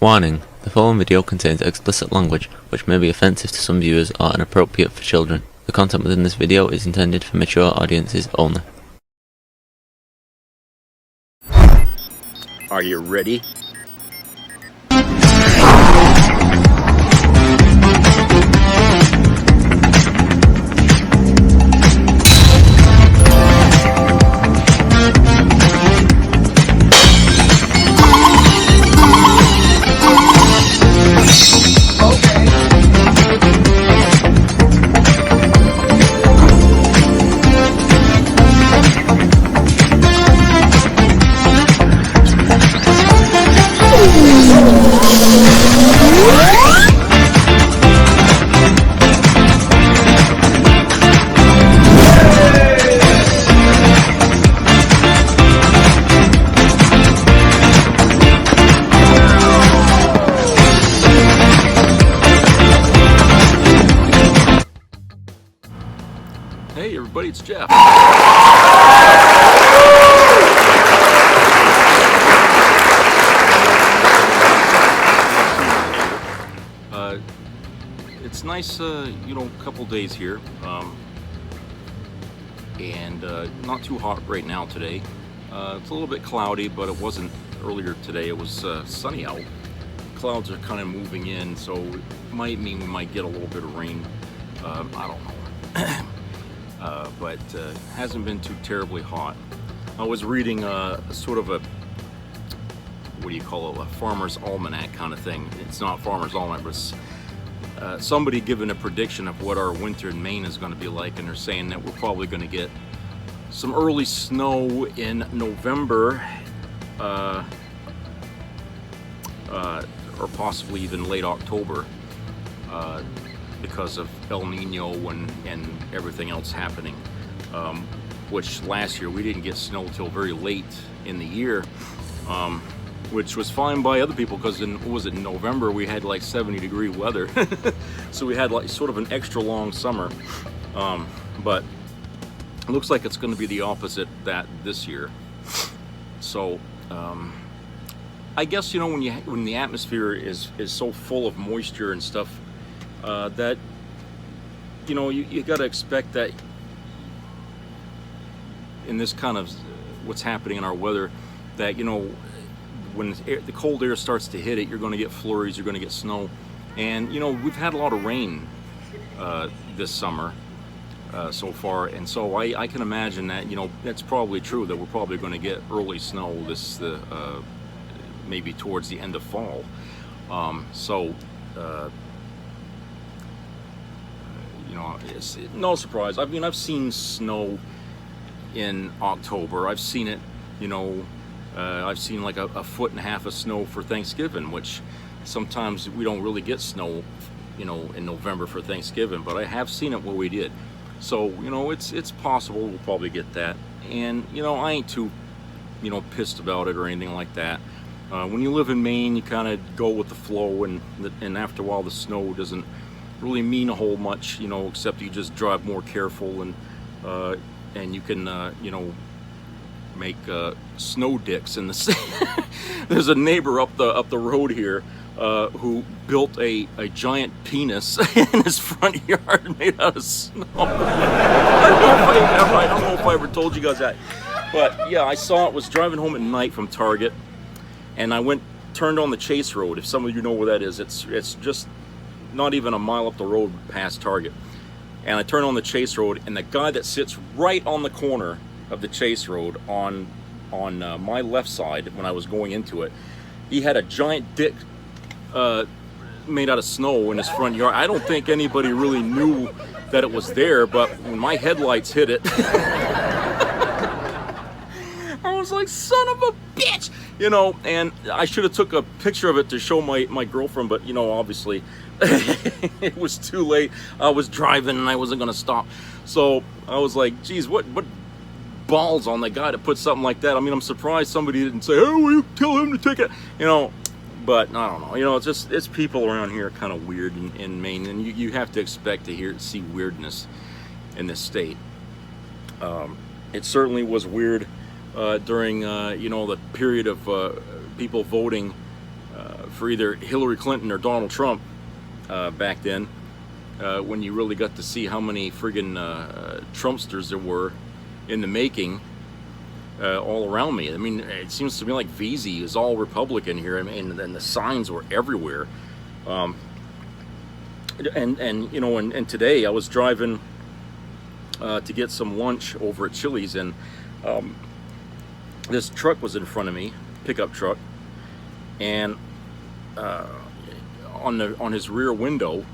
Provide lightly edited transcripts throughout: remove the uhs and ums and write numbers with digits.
Warning: the following video contains explicit language, which may be offensive to some viewers or inappropriate for children. The content within this video is intended for mature audiences only. Are you ready? Hey everybody, it's Jeff. It's nice, couple days here, and not too hot right now today. It's a little bit cloudy, but it wasn't earlier today. It was sunny out. Clouds are kind of moving in, so it might mean we might get a little bit of rain. I don't know. But hasn't been too terribly hot. I was reading sort of a, what do you call it, a farmer's almanac kind of thing. It's not farmer's almanac, but it's, somebody giving a prediction of what our winter in Maine is going to be like, and they're saying that we're probably going to get some early snow in November, or possibly even late October. Because of El Nino and everything else happening, which last year we didn't get snow till very late in the year, which was fine by other people because in November we had like 70-degree weather. So we had like sort of an extra long summer, but it looks like it's going to be the opposite that this year. So I guess when the atmosphere is so full of moisture and stuff, that you got to expect that in this kind of what's happening in our weather, that when the cold air starts to hit it, you're going to get flurries, you're going to get snow, and we've had a lot of rain this summer so far, and so I can imagine that that's probably true, that we're probably going to get early snow this maybe towards the end of fall. It's no surprise. I mean, I've seen snow in October. I've seen it, I've seen like a foot and a half of snow for Thanksgiving, which sometimes we don't really get snow, in November for Thanksgiving, but I have seen it where we did. So, it's possible we'll probably get that. And, I ain't too, pissed about it or anything like that. When you live in Maine, you kind of go with the flow, and after a while the snow doesn't really mean a whole much, except you just drive more careful, and you can make snow dicks in the there's a neighbor up the road here who built a giant penis in his front yard made out of snow. I don't know if I ever told you guys that, but yeah, I saw it. Was driving home at night from Target, and I turned on the Chase Road. If some of you know where that is, it's just not even a mile up the road past Target. And I turn on the Chase Road, and the guy that sits right on the corner of the Chase Road on my left side when I was going into it, he had a giant dick made out of snow in his front yard. I don't think anybody really knew that it was there, but when my headlights hit it, I was like, son of a bitch! And I should have took a picture of it to show my girlfriend, but obviously it was too late. I was driving and I wasn't going to stop. So I was like, geez, what balls on the guy to put something like that. I mean, I'm surprised somebody didn't say, oh, will you tell him to take it? But I don't know. It's people around here kind of weird in Maine, and you have to expect to see weirdness in this state. It certainly was weird during the period of people voting for either Hillary Clinton or Donald Trump back then, when you really got to see how many friggin' Trumpsters there were in the making all around me. I mean, it seems to me like VZ is all Republican here, and the signs were everywhere. And you know, and today I was driving to get some lunch over at Chili's, and this truck was in front of me, pickup truck, and on his rear window,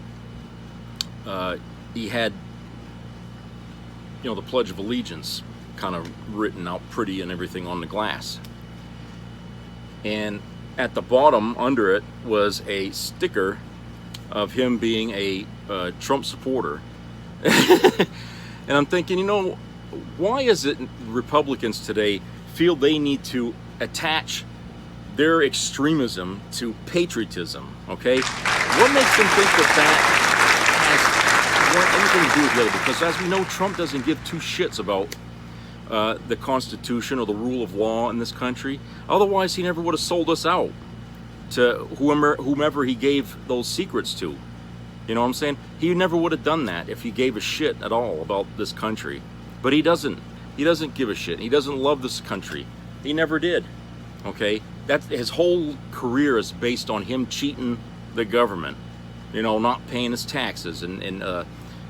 he had, you know, the Pledge of Allegiance kind of written out pretty and everything on the glass. And at the bottom under it was a sticker of him being a Trump supporter. And I'm thinking, you know, why is it Republicans today feel they need to attach their extremism to patriotism? Okay, what makes them think that has anything to do with the other? Because as we know, Trump doesn't give two shits about the Constitution or the rule of law in this country. Otherwise, he never would have sold us out to whomever he gave those secrets to. You know what I'm saying? He never would have done that if he gave a shit at all about this country. But he doesn't. He doesn't give a shit. He doesn't love this country. He never did. Okay? That's his whole career is based on him cheating the government. You know, not paying his taxes and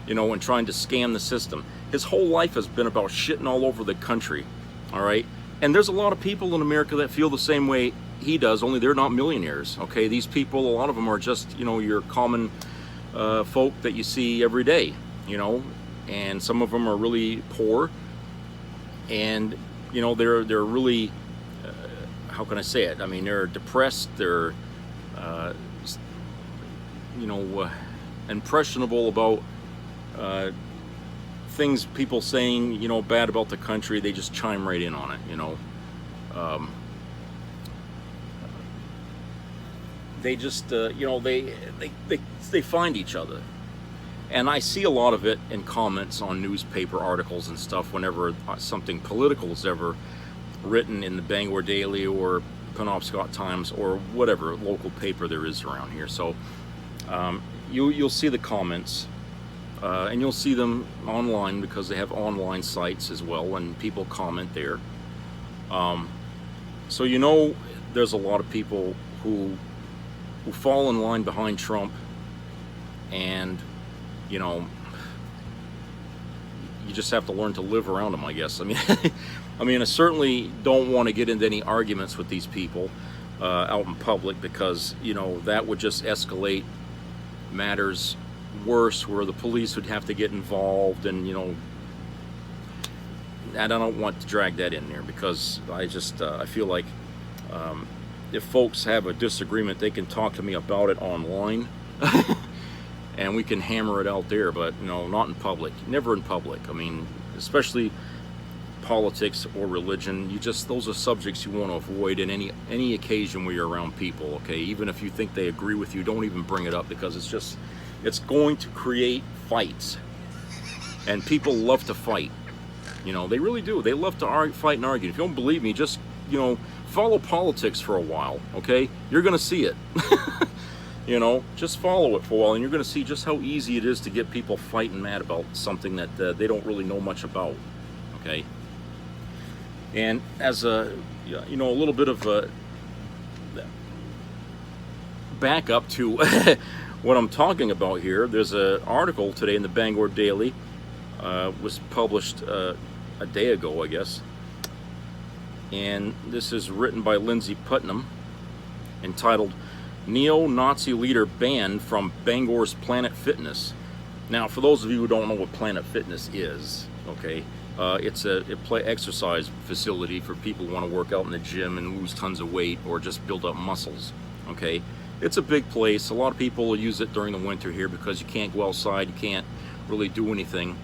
you know, and trying to scam the system. His whole life has been about shitting all over the country. All right? And there's a lot of people in America that feel the same way he does, only they're not millionaires. Okay? These people, a lot of them are just, you know, your common folk that you see every day, you know, and some of them are really poor, and you know, they're really how can I say it? I mean, they're depressed, they're you know, impressionable about things people saying, you know, bad about the country. They just chime right in on it, you know. They just you know, they find each other, and I see a lot of it in comments on newspaper articles and stuff whenever something political is ever written in the Bangor Daily or Penobscot Times or whatever local paper there is around here. So you'll see the comments, and you'll see them online because they have online sites as well, and people comment there. So you know, there's a lot of people who fall in line behind Trump, and you know, you just have to learn to live around them, I guess. I mean, I certainly don't want to get into any arguments with these people out in public, because you know, that would just escalate matters worse, where the police would have to get involved, and you know, I don't want to drag that in there, because I just I feel like if folks have a disagreement, they can talk to me about it online and we can hammer it out there, but you know, not in public. Never in public. I mean, especially politics or religion, you just, those are subjects you want to avoid in any occasion where you're around people. Okay, even if you think they agree with you, don't even bring it up, because it's going to create fights, and people love to fight. You know, they really do. They love to fight and argue. If you don't believe me, just, you know, follow politics for a while, okay? You're going to see it. You know, just follow it for a while, and you're going to see just how easy it is to get people fighting mad about something that they don't really know much about, okay? And as a, you know, a little bit of a back up to what I'm talking about here, there's an article today in the Bangor Daily, was published a day ago, I guess. And this is written by Lindsay Putnam, entitled "Neo-Nazi Leader Banned from Bangor's Planet Fitness." Now, for those of you who don't know what Planet Fitness is, okay, it's a exercise facility for people who want to work out in the gym and lose tons of weight or just build up muscles, okay? It's a big place. A lot of people use it during the winter here because you can't go outside, you can't really do anything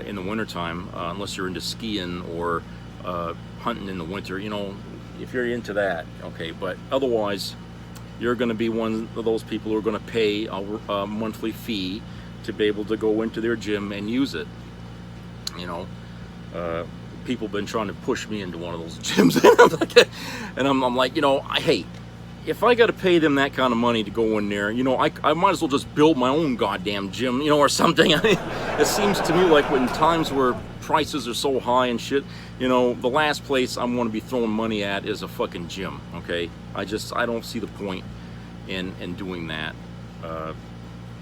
in the wintertime unless you're into skiing or hunting in the winter, you know, if you're into that, okay? But otherwise, you're going to be one of those people who are going to pay a monthly fee to be able to go into their gym and use it. You know, people have been trying to push me into one of those gyms, and I'm like, you know, hey, if I got to pay them that kind of money to go in there, you know, I might as well just build my own goddamn gym, you know, or something. I mean, it seems to me like when times where prices are so high and shit, you know, the last place I want to be throwing money at is a fucking gym, okay? I don't see the point in doing that.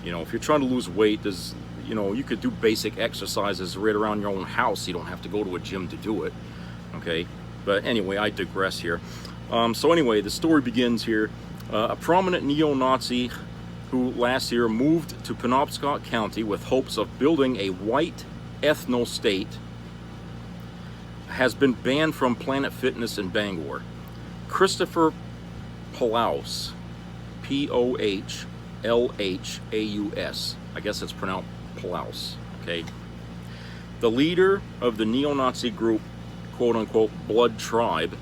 You know, if you're trying to lose weight, there's, you know, you could do basic exercises right around your own house. You don't have to go to a gym to do it, okay? But anyway, I digress here. So anyway, the story begins here. A prominent neo-Nazi who last year moved to Penobscot County with hopes of building a white ethno-state has been banned from Planet Fitness in Bangor. Christopher Polaus, P-O-H-L-H-A-U-S. I guess it's pronounced Polaus, okay? The leader of the neo-Nazi group, quote-unquote, Blood Tribe,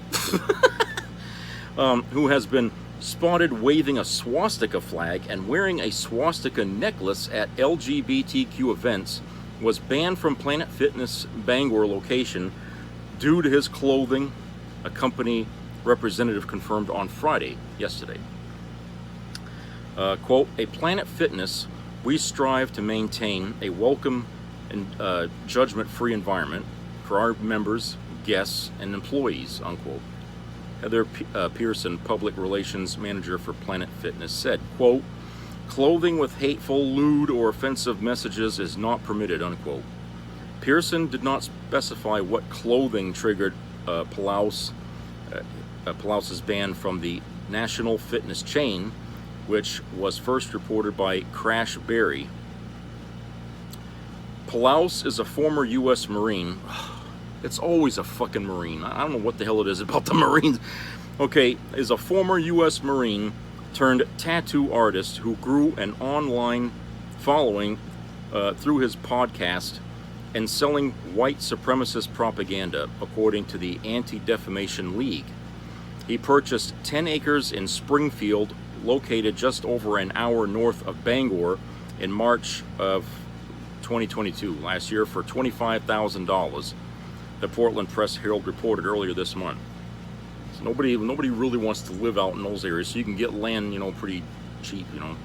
who has been spotted waving a swastika flag and wearing a swastika necklace at LGBTQ events, was banned from Planet Fitness Bangor location due to his clothing, a company representative confirmed on Friday, yesterday. Quote, a Planet Fitness, we strive to maintain a welcome and judgment-free environment for our members, guests, and employees, unquote. Heather Pearson, public relations manager for Planet Fitness, said, quote, clothing with hateful, lewd, or offensive messages is not permitted, unquote. Pearson did not specify what clothing triggered Polaus's ban from the national fitness chain, which was first reported by Crash Berry. Polaus is a former U.S. Marine. It's always a fucking Marine. I don't know what the hell it is about the Marines. Okay, is a former U.S. Marine turned tattoo artist who grew an online following through his podcast and selling white supremacist propaganda, according to the Anti-Defamation League. He purchased 10 acres in Springfield, located just over an hour north of Bangor, in March of 2022, last year, for $25,000. The Portland Press-Herald reported earlier this month. So nobody really wants to live out in those areas, so you can get land, you know, pretty cheap, you know.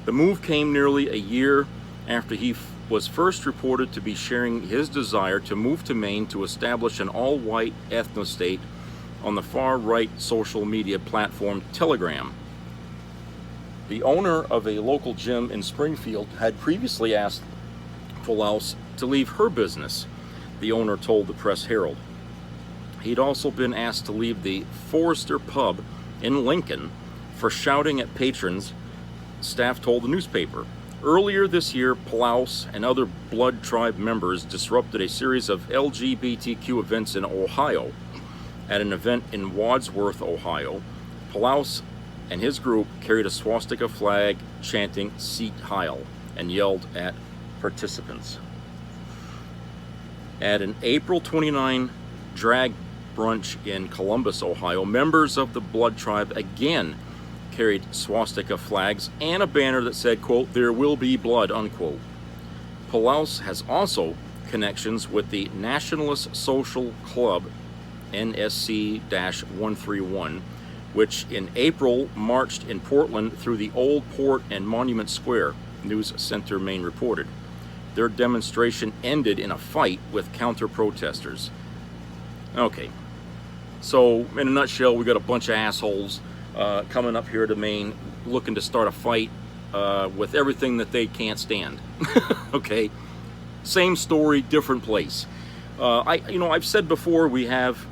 The move came nearly a year after he was first reported to be sharing his desire to move to Maine to establish an all-white ethno-state on the far-right social media platform Telegram. The owner of a local gym in Springfield had previously asked Polaus to leave her business, the owner told the Press-Herald. He'd also been asked to leave the Forester Pub in Lincoln for shouting at patrons, staff told the newspaper. Earlier this year, Polaus and other Blood Tribe members disrupted a series of LGBTQ events in Ohio. At an event in Wadsworth, Ohio, Polaus and his group carried a swastika flag chanting Sieg Heil and yelled at participants. At an April 29 drag brunch in Columbus, Ohio, members of the Blood Tribe again carried swastika flags and a banner that said, quote, there will be blood, unquote. Polaus has also connections with the Nationalist Social Club, NSC-131, which in April marched in Portland through the Old Port and Monument Square, News Center Maine reported. Their demonstration ended in a fight with counter-protesters. Okay, so in a nutshell, we got a bunch of assholes coming up here to Maine looking to start a fight with everything that they can't stand. Okay, same story, different place. I've said before, we have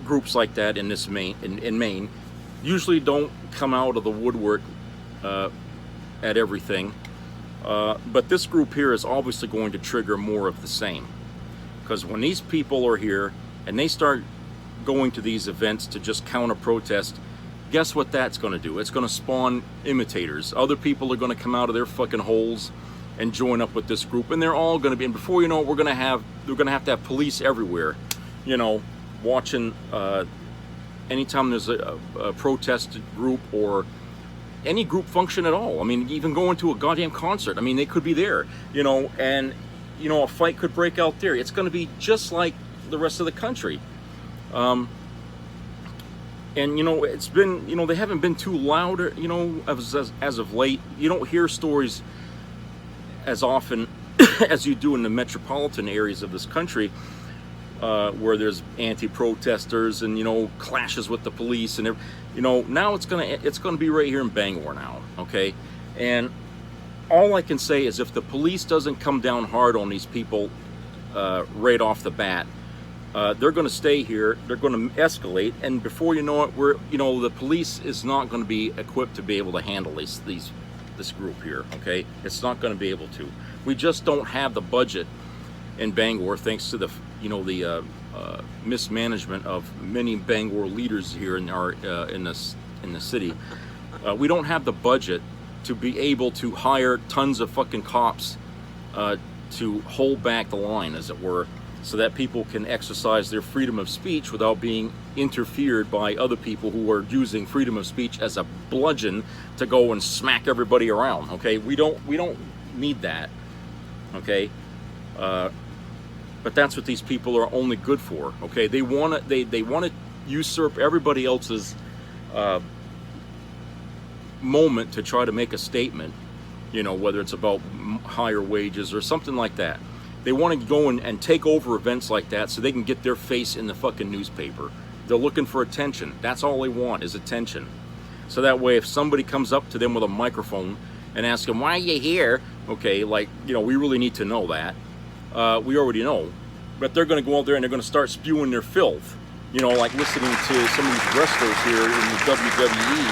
groups like that in Maine. Usually don't come out of the woodwork at everything. But this group here is obviously going to trigger more of the same. Because when these people are here and they start going to these events to just counter-protest, guess what that's going to do? It's going to spawn imitators. Other people are going to come out of their fucking holes and join up with this group, and they're all going to be, and before you know it, they're going to have to have police everywhere, you know, watching anytime there's a protest group or any group function at all. I mean, even going to a goddamn concert, I mean, they could be there, you know, and, you know, a fight could break out there. It's going to be just like the rest of the country. And it's been, they haven't been too loud, as of late. You don't hear stories as often as you do in the metropolitan areas of this country, where there's anti-protesters and clashes with the police and now it's gonna be right here in Bangor now, okay? And all I can say is if the police doesn't come down hard on these people right off the bat, they're going to stay here. They're going to escalate, and before you know it, the police is not going to be equipped to be able to handle this group here. Okay, it's not going to be able to. We just don't have the budget in Bangor, thanks to the mismanagement of many Bangor leaders here in the city. We don't have the budget to be able to hire tons of fucking cops to hold back the line, as it were, so that people can exercise their freedom of speech without being interfered by other people who are using freedom of speech as a bludgeon to go and smack everybody around. Okay, we don't need that. Okay, but that's what these people are only good for. Okay, they want to usurp everybody else's moment to try to make a statement. Whether it's about higher wages or something like that. They want to go and take over events like that so they can get their face in the fucking newspaper. They're looking for attention. That's all they want, is attention. So that way, if somebody comes up to them with a microphone and asks them, why are you here? Okay, we really need to know that. We already know. But they're going to go out there and they're going to start spewing their filth. Like listening to some of these wrestlers here in the WWE,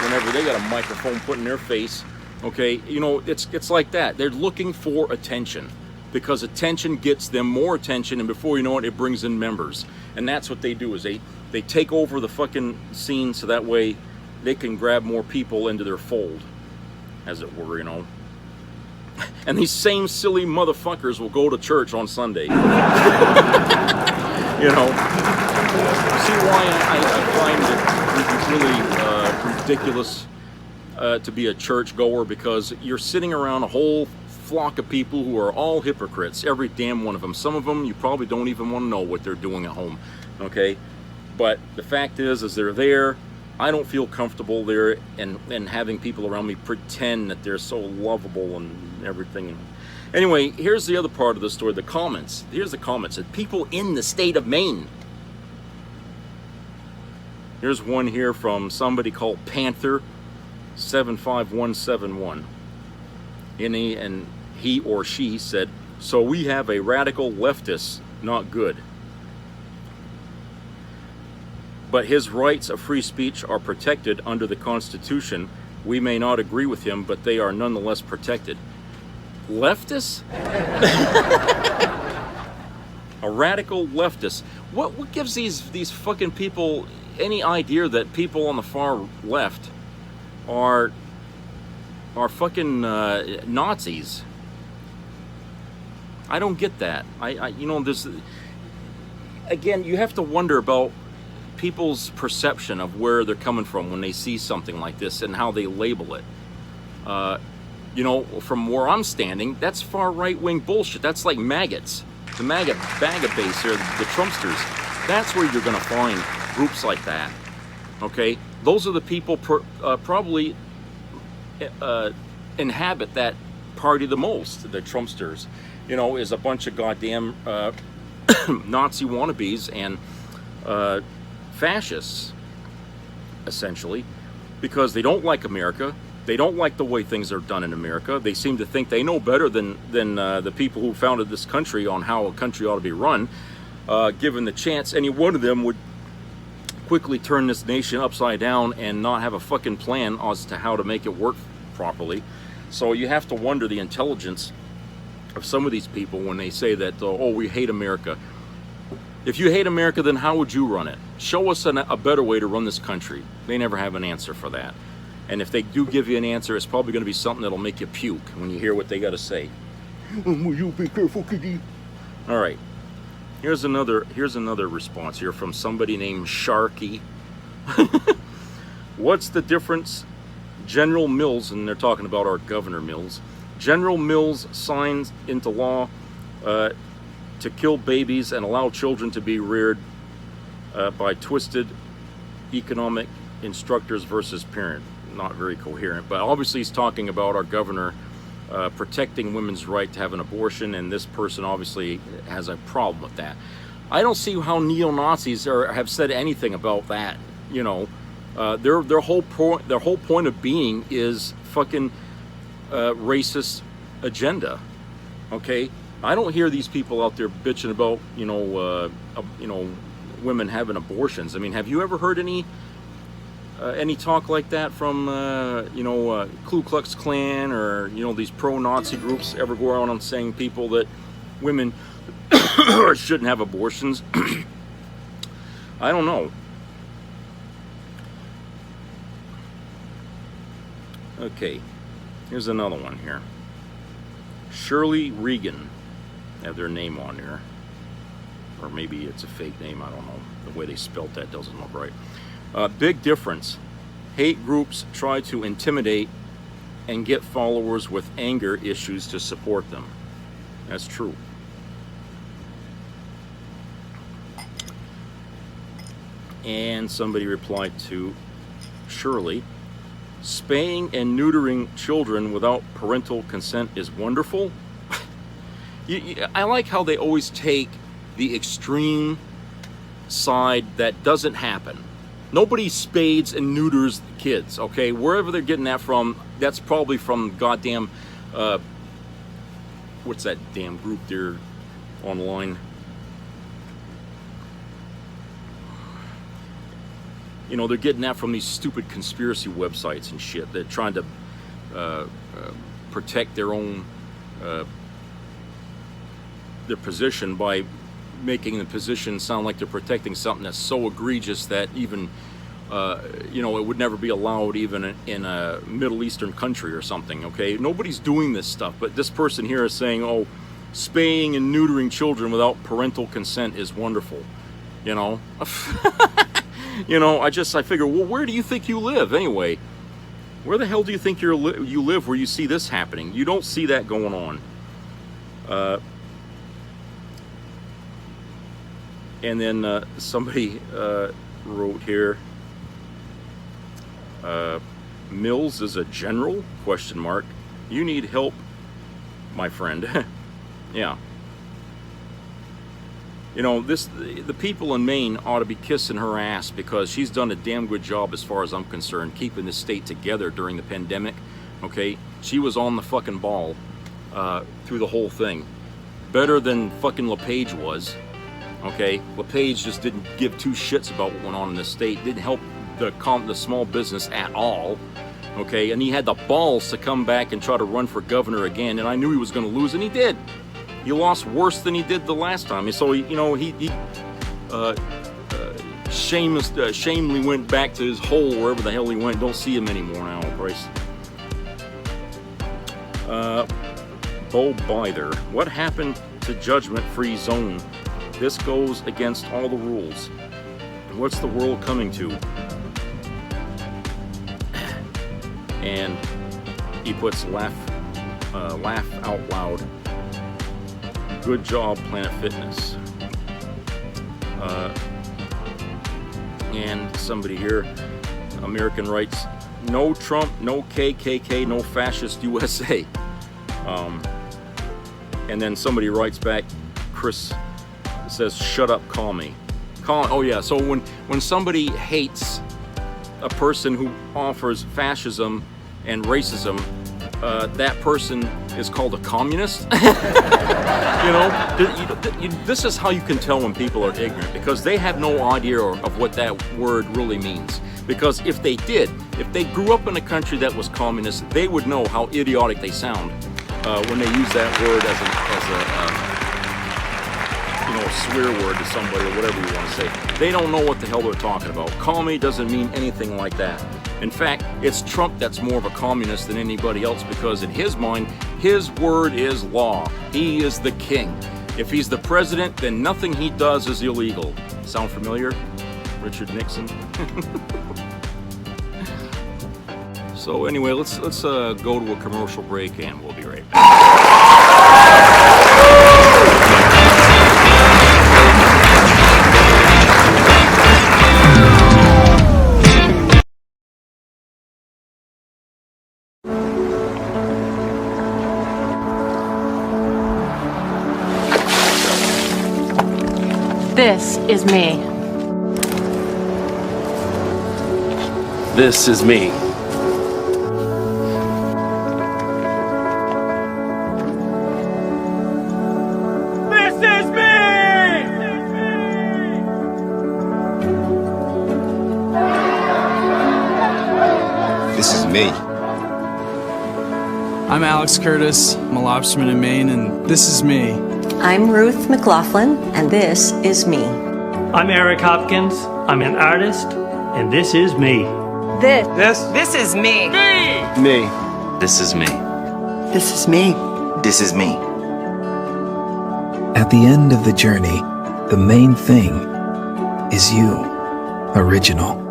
whenever they got a microphone put in their face. Okay, it's like that. They're looking for attention, because attention gets them more attention, and before you know it, it brings in members. And that's what they do, is they take over the fucking scene, so that way they can grab more people into their fold, as it were, And these same silly motherfuckers will go to church on Sunday. You see why I find it really ridiculous to be a church goer, because you're sitting around a whole flock of people who are all hypocrites, every damn one of them. Some of them you probably don't even want to know what they're doing at home, okay? But the fact is they're there. I don't feel comfortable there and having people around me pretend that they're so lovable and everything. Anyway, here's the other part of the story, the comments. Here's the comments of people in the state of Maine. Here's one here from somebody called Panther 75171. And he or she said, so we have a radical leftist, not good. But his rights of free speech are protected under the Constitution. We may not agree with him, but they are nonetheless protected. Leftist? A radical leftist. What gives these fucking people any idea that people on the far left are fucking Nazis? I don't get that. There's, again, you have to wonder about people's perception of where they're coming from when they see something like this and how they label it. From where I'm standing, that's far right-wing bullshit. That's like maggots. The MAGA base here, the Trumpsters. That's where you're going to find groups like that. Okay? Those are the people probably inhabit that party the most, the Trumpsters. Is a bunch of goddamn Nazi wannabes and fascists, essentially, because they don't like America. They don't like the way things are done in America. They seem to think they know better than the people who founded this country on how a country ought to be run. Given the chance, any one of them would quickly turn this nation upside down and not have a fucking plan as to how to make it work properly. So you have to wonder the intelligence of some of these people when they say that, oh, we hate America. If you hate America, then how would you run it? Show us a better way to run this country. They never have an answer for that. And if they do give you an answer, it's probably going to be something that'll make you puke when you hear what they got to say. You be careful, kitty. All right. Here's another response here from somebody named Sharky. What's the difference? General Mills, and they're talking about our Governor Mills. General Mills signs into law to kill babies and allow children to be reared by twisted economic instructors versus parent. Not very coherent, but obviously he's talking about our governor protecting women's right to have an abortion, and this person obviously has a problem with that. I don't see how neo-Nazis have said anything about that. You know, their whole point of being is fucking racist agenda. Okay, I don't hear these people out there bitching about women having abortions. I mean, have you ever heard any talk like that from Ku Klux Klan or these pro-Nazi groups ever go around on saying people that women shouldn't have abortions? I don't know. Okay, here's another one here. Shirley Regan, have their name on there, or maybe it's a fake name, I don't know. The way they spelt that doesn't look right. Big difference. Hate groups try to intimidate and get followers with anger issues to support them. That's true. And somebody replied to Shirley, spaying and neutering children without parental consent is wonderful. I like how they always take the extreme side that doesn't happen. Nobody spades and neuters kids, okay? Wherever they're getting that from, that's probably from goddamn, what's that damn group there online? They're getting that from these stupid conspiracy websites and shit. They're trying to protect their own, their position by making the position sound like they're protecting something that's so egregious that even, it would never be allowed even in a Middle Eastern country or something, okay? Nobody's doing this stuff, but this person here is saying, oh, spaying and neutering children without parental consent is wonderful, I figure, well, where do you think you live anyway? Where the hell do you think you live where you see this happening? You don't see that going on. And then somebody wrote here, Mills is a general? ? You need help, my friend. Yeah. The people in Maine ought to be kissing her ass because she's done a damn good job, as far as I'm concerned, keeping this state together during the pandemic. Okay, she was on the fucking ball through the whole thing, better than fucking LePage was. Okay, LePage just didn't give two shits about what went on in this state. Didn't help the small business at all. Okay, and he had the balls to come back and try to run for governor again, and I knew he was going to lose, and he did. He lost worse than he did the last time. So he shamefully went back to his hole wherever the hell he went. Don't see him anymore now, Bryce. Bo Bither, what happened to judgment-free zone? This goes against all the rules. What's the world coming to? And he puts laugh out loud. Good job, Planet Fitness. And somebody here, American writes, no Trump, no KKK, no fascist USA. And then somebody writes back, Chris says, shut up, call me. Oh yeah, so when somebody hates a person who offers fascism and racism, that person is called a communist. This is how you can tell when people are ignorant, because they have no idea of what that word really means. Because if they grew up in a country that was communist, they would know how idiotic they sound when they use that word as a swear word to somebody or whatever you want to say. They don't know what the hell they're talking about. Commie doesn't mean anything like that. In fact, it's Trump that's more of a communist than anybody else, because in his mind, his word is law. He is the king. If he's the president, then nothing he does is illegal. Sound familiar? Richard Nixon. So anyway, let's go to a commercial break and we'll be right back. This is me. This is me. This is me. I'm Alex Curtis. I'm a lobsterman in Maine, and this is me. I'm Ruth McLaughlin, and this is me. I'm Eric Hopkins. I'm an artist, and this is me. This is me. Me. This is me. This is me. This is me. At the end of the journey, the main thing is you, original.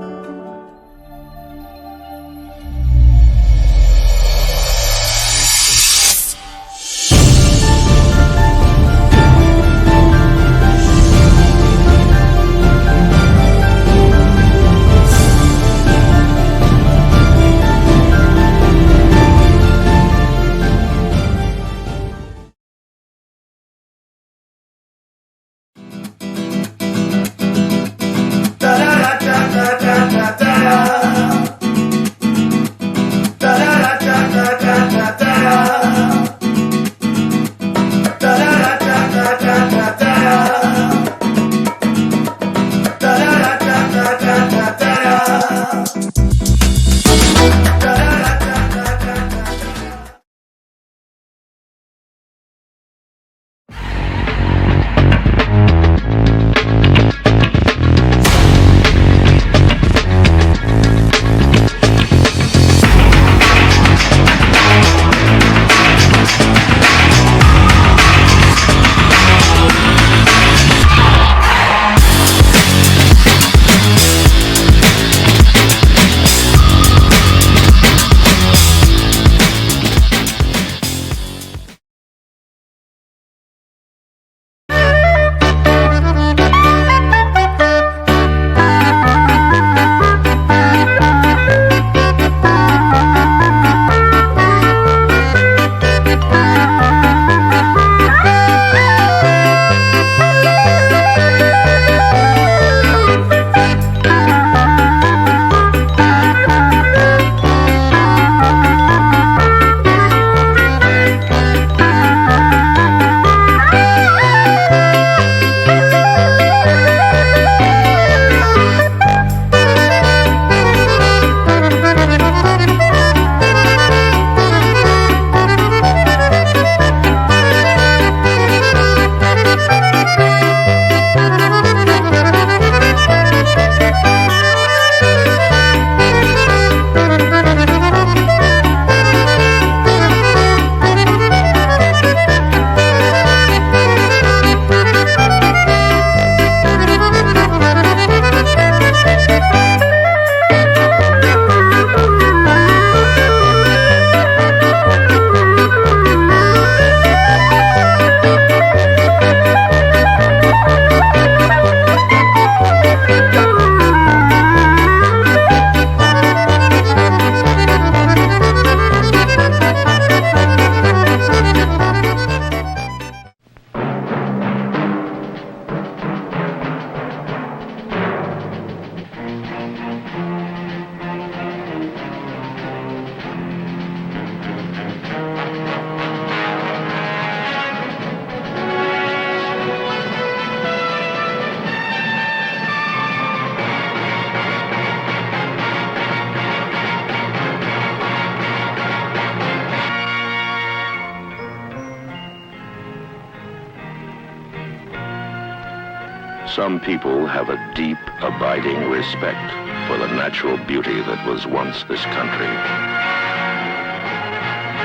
Some people have a deep, abiding respect for the natural beauty that was once this country.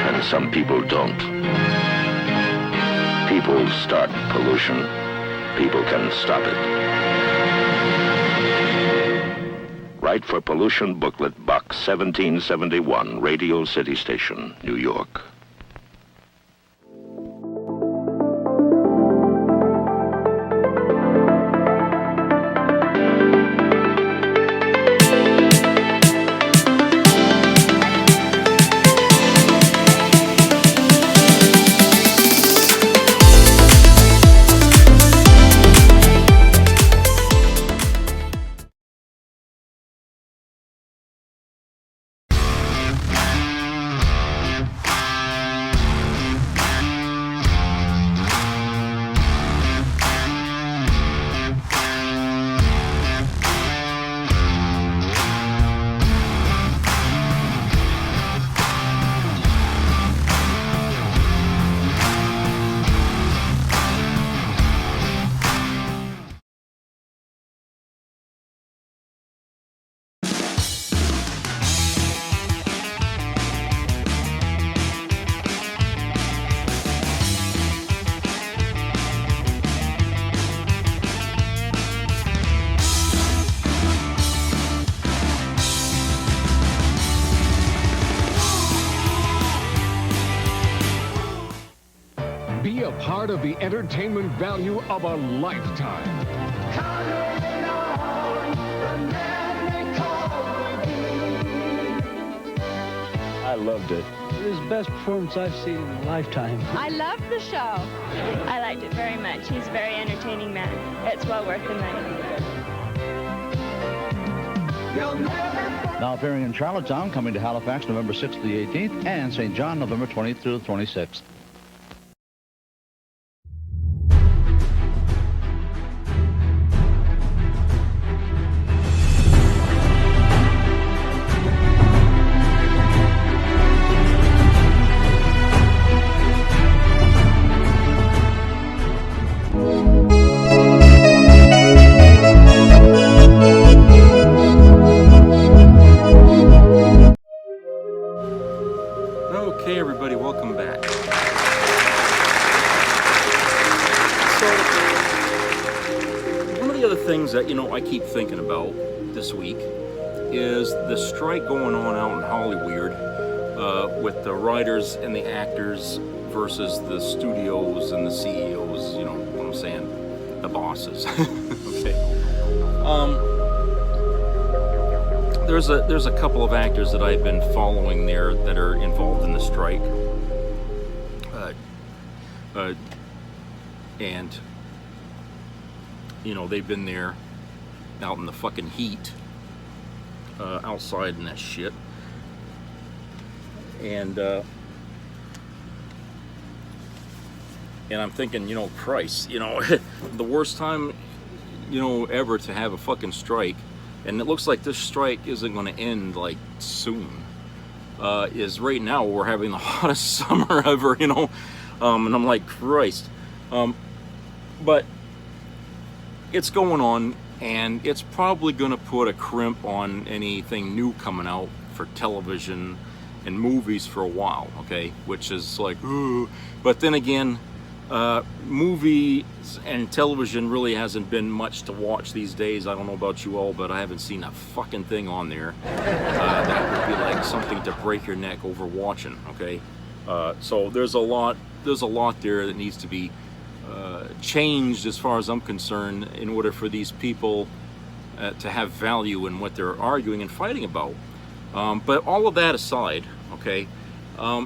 And some people don't. People start pollution. People can stop it. Write for Pollution Booklet, Box 1771, Radio City Station, New York. a part of the entertainment value of a lifetime. I loved it. It was the best performance I've seen in a lifetime. I loved the show. I liked it very much. He's a very entertaining man. It's well worth the money. Now appearing in Charlottetown, coming to Halifax November 6th to the 18th, and St. John November 20th through the 26th. Okay, everybody, welcome back. So, one of the other things that, I keep thinking about this week is the strike going on out in Hollywood with the writers and the actors versus the studios and the CEOs, you know what I'm saying, the bosses. Okay. There's a couple of actors that I've been following there that are involved in the strike, and they've been there out in the fucking heat, outside in that shit, and I'm thinking, Christ, the worst time, ever to have a fucking strike. And it looks like this strike isn't going to end like soon. Is right now we're having the hottest summer ever, and I'm like, Christ. But it's going on, and it's probably going to put a crimp on anything new coming out for television and movies for a while, okay? Which is like, ooh. But then again, movies and television really hasn't been much to watch these days. I don't know about you all, but I haven't seen a fucking thing on there that would be like something to break your neck over watching, okay? So there's a lot there that needs to be changed as far as I'm concerned in order for these people to have value in what they're arguing and fighting about. But all of that aside, okay,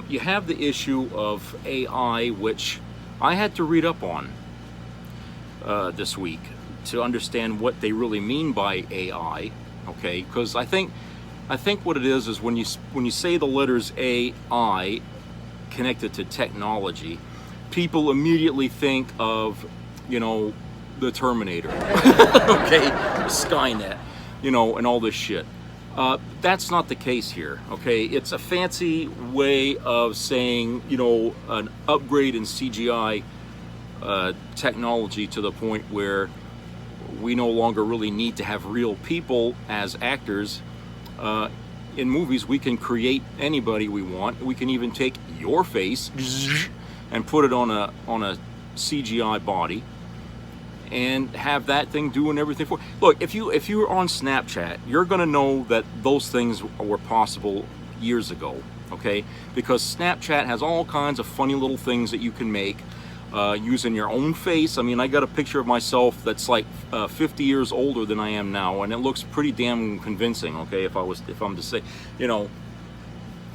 you have the issue of AI, which I had to read up on this week to understand what they really mean by AI, okay? Because I think what it is when you say the letters AI connected to technology, people immediately think of the Terminator, okay, Skynet, and all this shit. That's not the case here, okay? It's a fancy way of saying, an upgrade in CGI technology to the point where we no longer really need to have real people as actors. In movies, we can create anybody we want. We can even take your face and put it on a CGI body and have that thing doing everything for. Look, if you're on Snapchat, you're gonna know that those things were possible years ago, okay? Because Snapchat has all kinds of funny little things that you can make using your own face. I mean, I got a picture of myself that's like 50 years older than I am now, and it looks pretty damn convincing, okay? If I'm to say,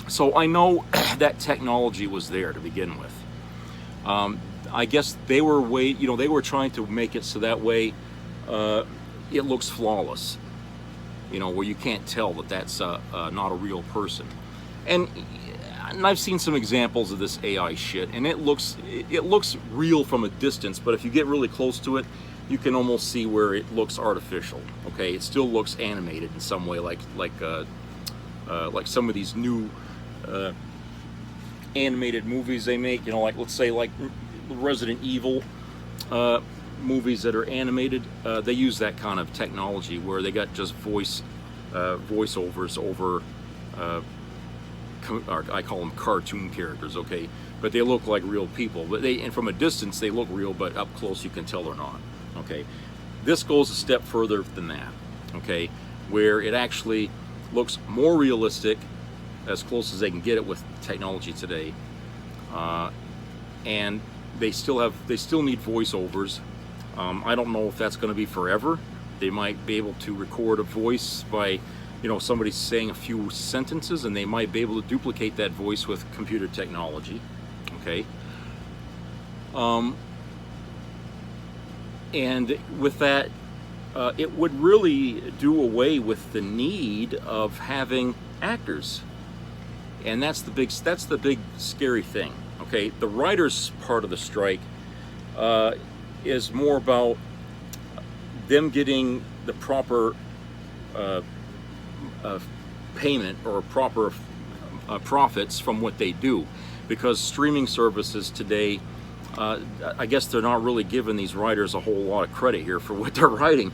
so I know that technology was there to begin with. I guess they were they were trying to make it so that way it looks flawless, where you can't tell that that's not a real person. And I've seen some examples of this AI shit, and it looks real from a distance, but if you get really close to it, you can almost see where it looks artificial. Okay, it still looks animated in some way, like some of these new animated movies they make. Like, let's say like Resident Evil movies that are animated, they use that kind of technology where they got just voiceovers over I call them cartoon characters, okay, but they look like real people, and from a distance they look real, but up close you can tell they're not, okay. This goes a step further than that, okay, where it actually looks more realistic, as close as they can get it with technology today, and they still need voiceovers. I don't know if that's going to be forever. They might be able to record a voice by, you know, somebody saying a few sentences, and they might be able to duplicate that voice with computer technology. Okay. And with that, it would really do away with the need of having actors, and that's the big scary thing. Okay, the writers' part of the strike is more about them getting the proper payment or proper profits from what they do, because streaming services today, I guess they're not really giving these writers a whole lot of credit here for what they're writing,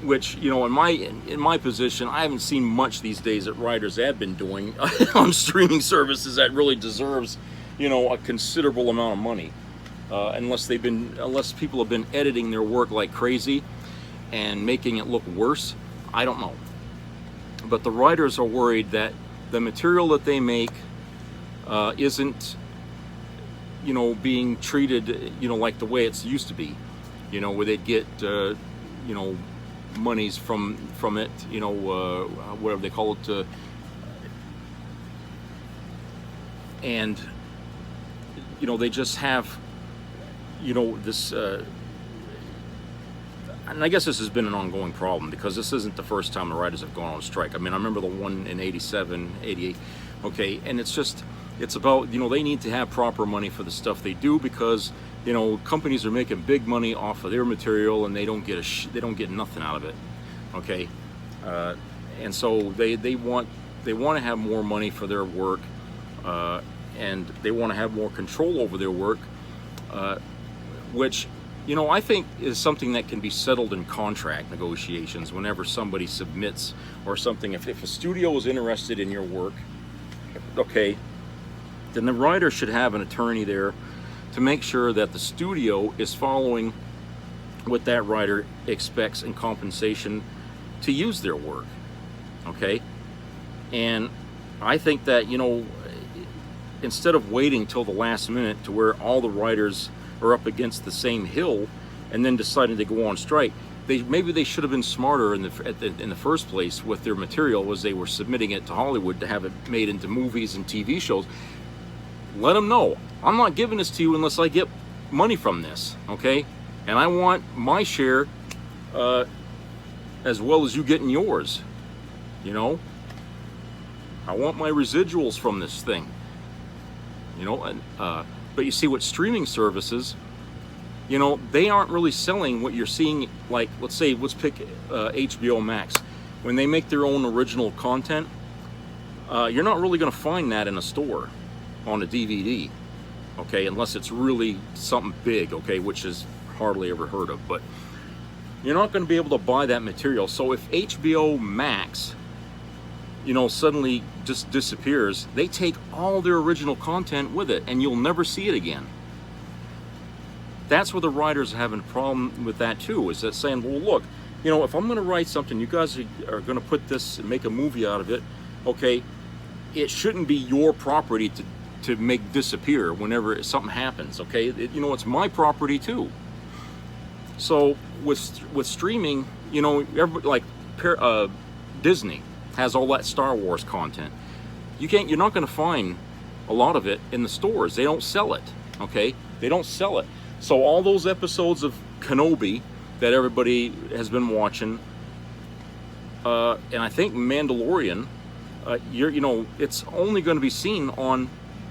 which, you know, in my position, I haven't seen much these days that writers have been doing on streaming services that really deserves, you know, a considerable amount of money, unless people have been editing their work like crazy and making it look worse. I don't know, but the writers are worried that the material that they make isn't, you know, being treated, you know, like the way it's used to be, you know, where they'd get, you know, monies from it, you know, whatever they call it, and, you know, they just have, you know, this, and I guess this has been an ongoing problem, because this isn't the first time the writers have gone on strike. I mean, I remember the one in 87, 88, okay, and it's just, it's about, you know, they need to have proper money for the stuff they do, because, you know, companies are making big money off of their material, and they don't get nothing out of it. Okay, and so they want to have more money for their work, and they want to have more control over their work, which, you know, I think is something that can be settled in contract negotiations whenever somebody submits or something. If a studio is interested in your work, okay, then the writer should have an attorney there to make sure that the studio is following what that writer expects in compensation to use their work. Okay? And I think that, you know, instead of waiting till the last minute to where all the writers are up against the same hill and then deciding to go on strike, maybe they should have been smarter in the first place with their material as they were submitting it to Hollywood to have it made into movies and TV shows. Let them know, I'm not giving this to you unless I get money from this, okay? And I want my share as well as you getting yours, you know? I want my residuals from this thing, you know? And but you see, what streaming services, you know, they aren't really selling what you're seeing. Like, let's pick HBO Max. When they make their own original content, you're not really going to find that in a store on a DVD, okay, unless it's really something big, okay, which is hardly ever heard of. But you're not going to be able to buy that material. So if HBO Max, you know, suddenly just disappears, they take all their original content with it, and you'll never see it again. That's where the writers are having a problem with that too, is that saying, well, look, you know, if I'm going to write something, you guys are going to put this and make a movie out of it, okay, it shouldn't be your property to make disappear whenever something happens, okay? You know, it's my property too. So with streaming, you know, like Disney has all that Star Wars content. You're not going to find a lot of it in the stores. They don't sell it, okay? They don't sell it. So all those episodes of Kenobi that everybody has been watching, and I think Mandalorian, you know, it's only going to be seen on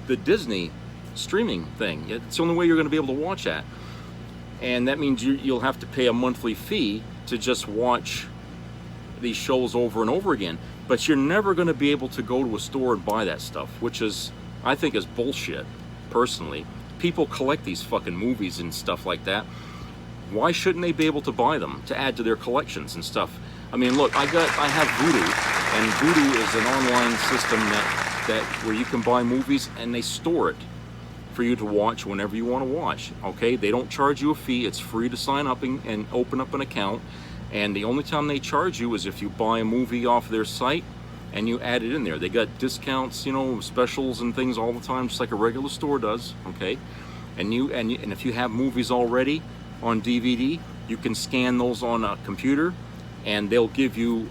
the Disney streaming thing. It's the only way you're going to be able to watch that. And that means you'll have to pay a monthly fee to just watch these shows over and over again. But you're never going to be able to go to a store and buy that stuff, which is, I think, is bullshit, personally. People collect these fucking movies and stuff like that. Why shouldn't they be able to buy them to add to their collections and stuff? I mean, look, I have Vudu, and Vudu is an online system that where you can buy movies and they store it for you to watch whenever you want to watch. Okay, they don't charge you a fee. It's free to sign up and open up an account. And the only time they charge you is if you buy a movie off their site and you add it in there. They got discounts, you know, specials and things all the time, just like a regular store does. Okay, And if you have movies already on DVD, you can scan those on a computer, and they'll give you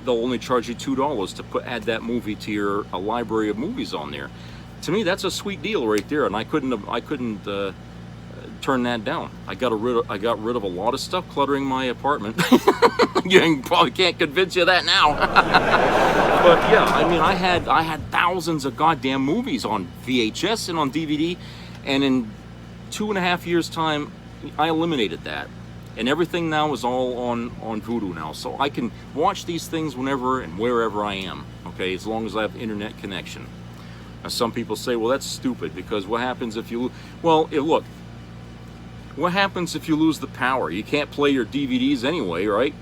they'll only charge you $2 to add that movie to your library of movies on there. To me, that's a sweet deal right there, and I couldn't turn that down. I got rid of a lot of stuff cluttering my apartment. You probably can't convince you of that now. But yeah, I mean, I had thousands of goddamn movies on VHS and on DVD, and in 2.5 years' time, I eliminated that. And everything now is all on Vudu now, so I can watch these things whenever and wherever I am, okay, as long as I have internet connection. Now, some people say, well, that's stupid, because what happens if you... Well, look, what happens if you lose the power? You can't play your DVDs anyway, right?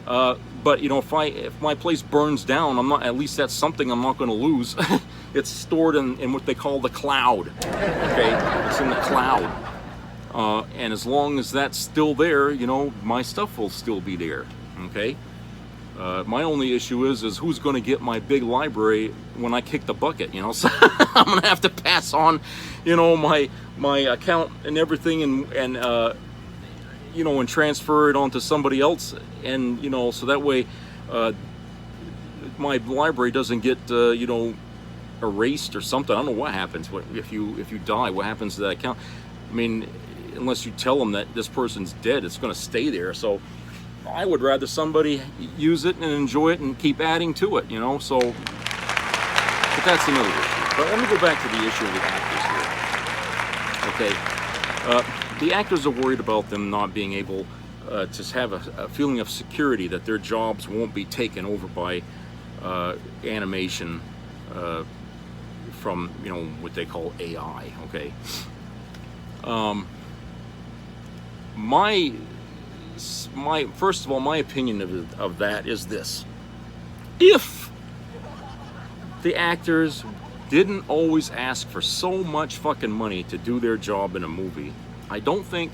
But, you know, if my place burns down, at least that's something I'm not going to lose. It's stored in what they call the cloud, okay? It's in the cloud. And as long as that's still there, you know, my stuff will still be there, okay? My only issue is who's going to get my big library when I kick the bucket, you know? So I'm going to have to pass on, you know, my account and everything, and you know, and transfer it onto somebody else, and, you know, so that way my library doesn't get, you know, erased or something. I don't know what happens if you die. What happens to that account? I mean, unless you tell them that this person's dead, it's going to stay there. So I would rather somebody use it and enjoy it and keep adding to it, you know. So, but that's another issue. But let me go back to the issue of the actors here. Okay, the actors are worried about them not being able to have a feeling of security that their jobs won't be taken over by animation from, you know, what they call AI. Okay. First of all, my opinion of that is this: if the actors didn't always ask for so much fucking money to do their job in a movie, I don't think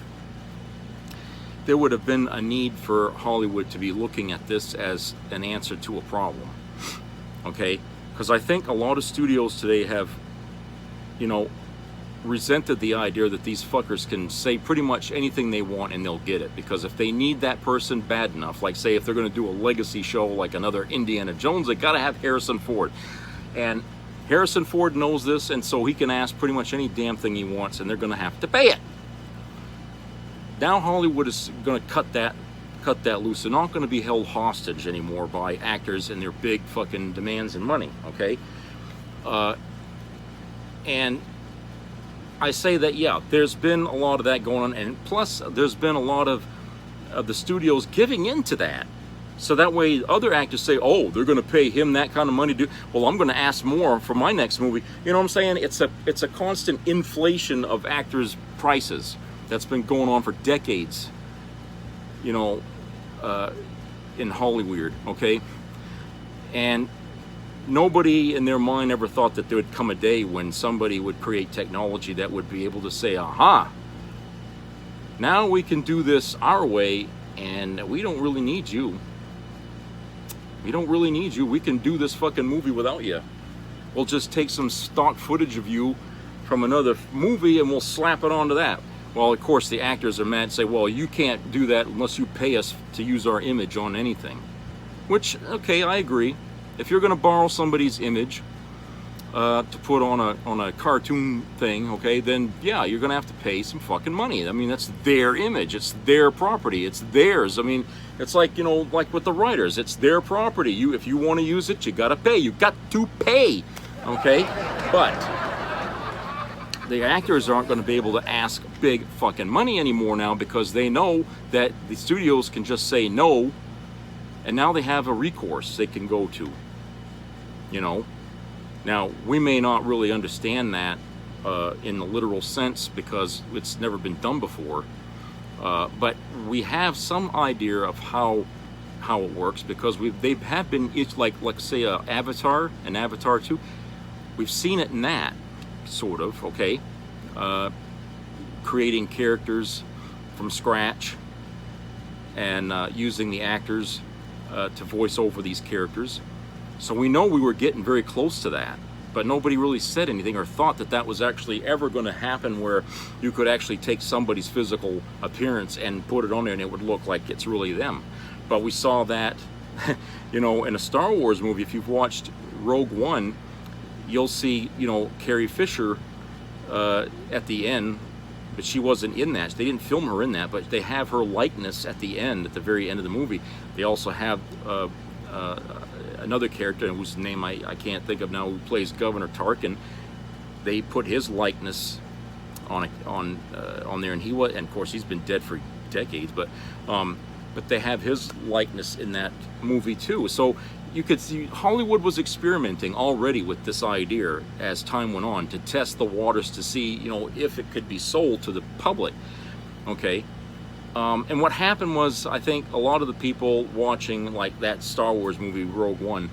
there would have been a need for Hollywood to be looking at this as an answer to a problem. Okay? Because I think a lot of studios today have, you know, resented the idea that these fuckers can say pretty much anything they want and they'll get it. Because if they need that person bad enough, like say if they're going to do a legacy show like another Indiana Jones, they got to have Harrison Ford. And Harrison Ford knows this, and so he can ask pretty much any damn thing he wants, and they're going to have to pay it. Now Hollywood is going to cut that loose. They're not going to be held hostage anymore by actors and their big fucking demands and money, okay? And I say that, yeah, there's been a lot of that going on, and plus there's been a lot of the studios giving into that. So that way other actors say, oh, they're going to pay him that kind of money to do, well, I'm going to ask more for my next movie. You know what I'm saying? It's a constant inflation of actors' prices that's been going on for decades, you know, in Hollywood, okay? And nobody in their mind ever thought that there would come a day when somebody would create technology that would be able to say, aha, now we can do this our way, and we don't really need you. We don't really need you. We can do this fucking movie without you. We'll just take some stock footage of you from another movie and we'll slap it onto that. Well, of course, the actors are mad and say, well, you can't do that unless you pay us to use our image on anything. Which, okay, I agree. If you're going to borrow somebody's image to put on a cartoon thing, okay, then yeah, you're going to have to pay some fucking money. I mean, that's their image. It's their property. It's theirs. I mean, it's like, you know, like with the writers. It's their property. If you want to use it, you got to pay. You got to pay, okay? But the actors aren't going to be able to ask big fucking money anymore now, because they know that the studios can just say no, and now they have a recourse they can go to, you know. Now, we may not really understand that in the literal sense because it's never been done before, but we have some idea of how it works, because they have been, it's like say Avatar and Avatar 2, we've seen it in that, sort of, okay, creating characters from scratch and using the actors to voice over these characters. So we know we were getting very close to that. but nobody really said anything or thought that that was actually ever going to happen, where you could actually take somebody's physical appearance and put it on there and it would look like it's really them. But we saw that, you know, in a Star Wars movie. If you've watched Rogue One, you'll see, you know, Carrie Fisher at the end, but she wasn't in that. They didn't film her in that, but they have her likeness at the end, at the very end of the movie. They also have another character whose name I can't think of now, who plays Governor Tarkin. They put his likeness on there, and and of course he's been dead for decades, but they have his likeness in that movie too. So you could see Hollywood was experimenting already with this idea as time went on, to test the waters to see, you know, if it could be sold to the public. Okay. And what happened was, I think a lot of the people watching like that Star Wars movie Rogue One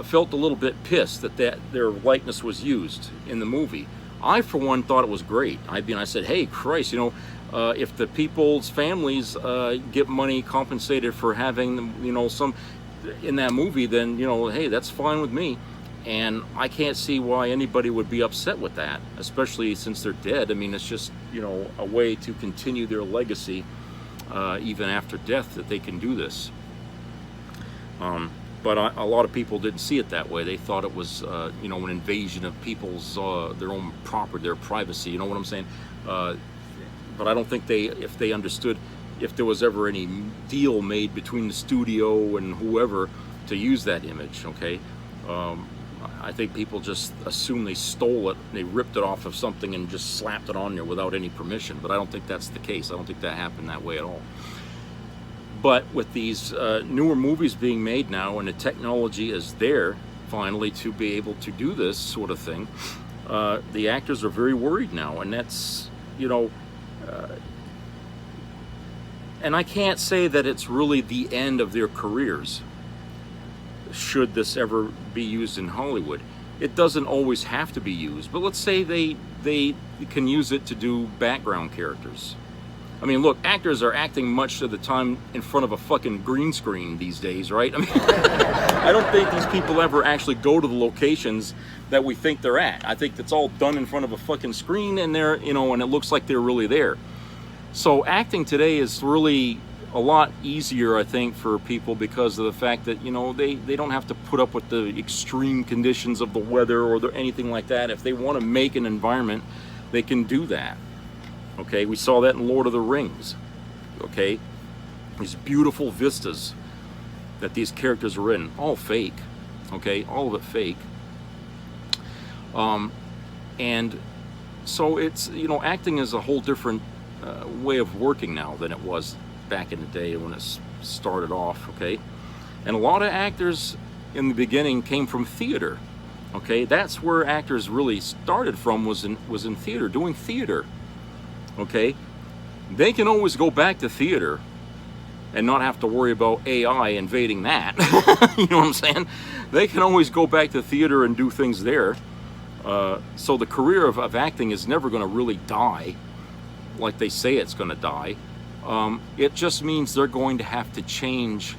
felt a little bit pissed that their likeness was used in the movie. I, for one, thought it was great. I said, hey, Christ, you know, if the people's families get money compensated for having, you know, some in that movie, then, you know, hey, that's fine with me. And I can't see why anybody would be upset with that, especially since they're dead. I mean, it's just, you know, a way to continue their legacy even after death, that they can do this. But a lot of people didn't see it that way. They thought it was, you know, an invasion of people's, their own property, their privacy, you know what I'm saying? But I don't think if they understood, if there was ever any deal made between the studio and whoever to use that image, okay? I think people just assume they stole it, they ripped it off of something and just slapped it on there without any permission. But I don't think that's the case. I don't think that happened that way at all. But with these newer movies being made now, and the technology is there finally to be able to do this sort of thing, the actors are very worried now, and that's, you know, and I can't say that it's really the end of their careers, should this ever be used in Hollywood. It doesn't always have to be used, but let's say they can use it to do background characters. I mean, look, actors are acting much of the time in front of a fucking green screen these days, right? I mean, I don't think these people ever actually go to the locations that we think they're at. I think it's all done in front of a fucking screen, and they're, you know, and it looks like they're really there. So acting today is really a lot easier, I think, for people, because of the fact that, you know, they don't have to put up with the extreme conditions of the weather or anything like that. If they want to make an environment, they can do that. Okay, we saw that in Lord of the Rings. Okay, these beautiful vistas that these characters are in, all fake. Okay, all of it fake. And so it's, you know, acting is a whole different way of working now than it was back in the day when it started off. Okay, and a lot of actors in the beginning came from theater. Okay, that's where actors really started from, was in theater, doing theater. Okay, they can always go back to theater and not have to worry about AI invading that. You know what I'm saying? They can always go back to theater and do things there. So the career of acting is never going to really die like they say it's going to die. It just means they're going to have to change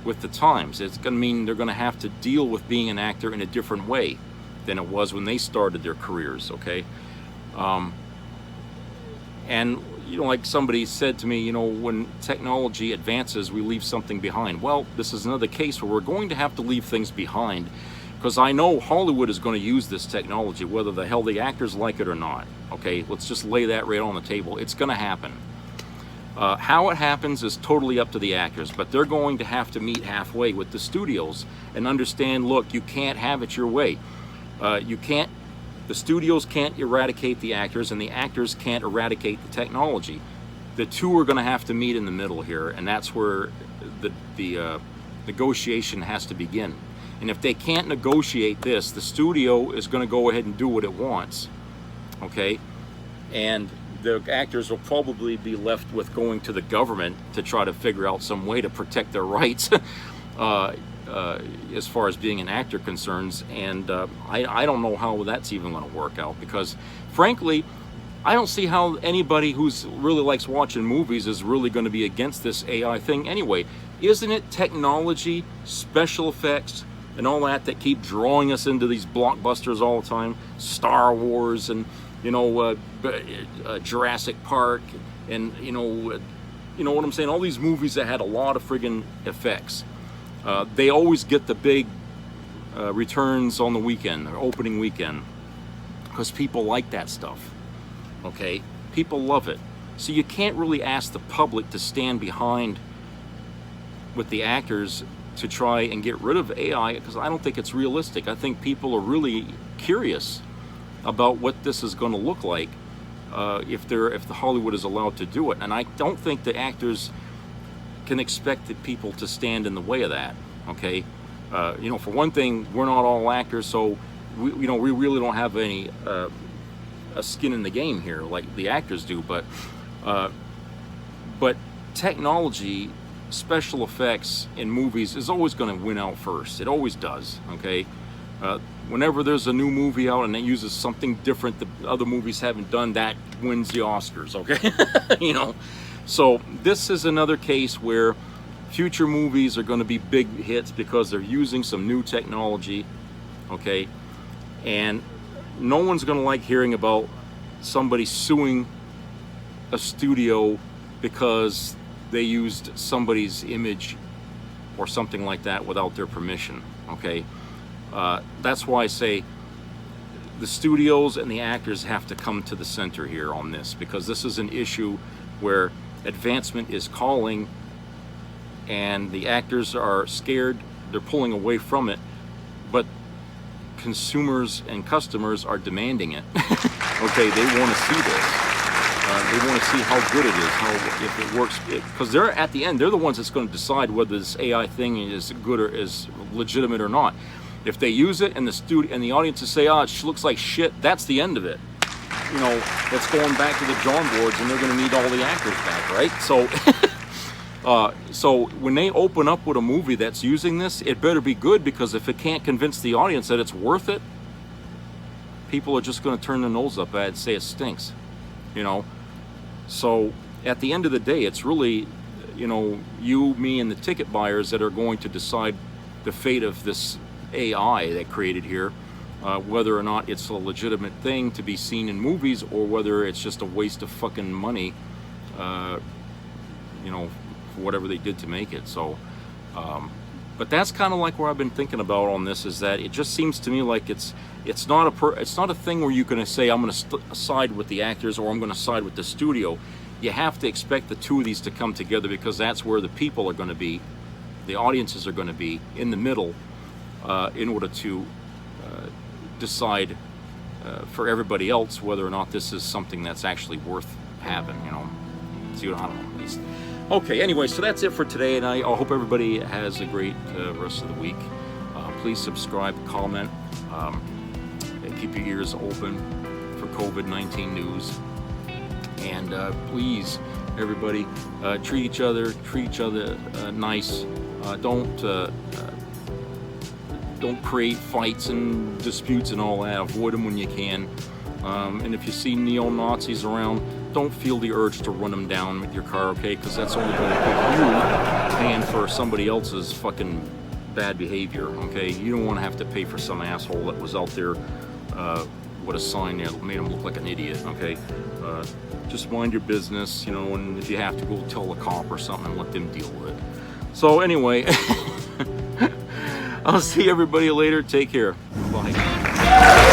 with the times. It's going to mean they're going to have to deal with being an actor in a different way than it was when they started their careers. Okay. And, you know, like somebody said to me, you know, when technology advances, we leave something behind. Well, this is another case where we're going to have to leave things behind, because I know Hollywood is going to use this technology, whether the hell the actors like it or not. Okay, let's just lay that right on the table. It's going to happen. How it happens is totally up to the actors, but they're going to have to meet halfway with the studios and understand, look, you can't have it your way. The studios can't eradicate the actors, and the actors can't eradicate the technology. The two are going to have to meet in the middle here, and that's where the negotiation has to begin. And if they can't negotiate this, the studio is going to go ahead and do what it wants. Okay? And the actors will probably be left with going to the government to try to figure out some way to protect their rights. As far as being an actor concerns, and I don't know how that's even going to work out, because frankly I don't see how anybody who's really likes watching movies is really going to be against this AI thing anyway. Isn't it technology, special effects, and all that keep drawing us into these blockbusters all the time. Star Wars and, you know, Jurassic Park, and you know what I'm saying? All these movies that had a lot of friggin' effects. They always get the big returns on the weekend, or opening weekend, because people like that stuff. Okay, people love it. So you can't really ask the public to stand behind with the actors to try and get rid of AI, because I don't think it's realistic. I think people are really curious about what this is going to look like if the Hollywood is allowed to do it, and I don't think the actors can expect the people to stand in the way of that. Okay, you know, for one thing, we're not all actors, so we really don't have any a skin in the game here like the actors do. But technology, special effects in movies is always going to win out first. It always does. Okay, whenever there's a new movie out and it uses something different that other movies haven't done, that wins the Oscars. Okay, you know. So this is another case where future movies are going to be big hits because they're using some new technology. Okay, and no one's going to like hearing about somebody suing a studio because they used somebody's image or something like that without their permission. Okay, that's why I say the studios and the actors have to come to the center here on this, because this is an issue where advancement is calling and the actors are scared, they're pulling away from it, but consumers and customers are demanding it. Okay, they want to see this. They want to see how good it is, if it works, because they're at the end, they're the ones that's going to decide whether this AI thing is good or is legitimate or not. If they use it and the studio and the audiences say, "Oh, it looks like shit," that's the end of it. You know, it's going back to the drawing boards, and they're going to need all the actors back, right? So, so when they open up with a movie that's using this, it better be good, because if it can't convince the audience that it's worth it, people are just going to turn their nose up at it and say it stinks. You know, so at the end of the day, it's really, you know, you, me, and the ticket buyers that are going to decide the fate of this AI that created here. Whether or not it's a legitimate thing to be seen in movies, or whether it's just a waste of fucking money, you know, for whatever they did to make it. So, but that's kind of like where I've been thinking about on this, is that it just seems to me like it's not a thing where you're going to say, I'm going to side with the actors or I'm going to side with the studio. You have to expect the two of these to come together, because that's where the people are going to be, the audiences are going to be in the middle, in order to decide for everybody else whether or not this is something that's actually worth having, you know. So, I don't know, at least. Okay, anyway, so that's it for today, and I hope everybody has a great rest of the week. Please subscribe, comment, and keep your ears open for COVID-19 news. And please, everybody, treat each other nice. Don't create fights and disputes and all that. Avoid them when you can. And if you see neo-Nazis around, don't feel the urge to run them down with your car, okay? Because that's only going to put you paying for somebody else's fucking bad behavior, okay? You don't want to have to pay for some asshole that was out there with a sign there that made him look like an idiot, okay? Just mind your business, you know, and if you have to, go tell a cop or something and let them deal with it. So anyway, I'll see everybody later. Take care. Bye.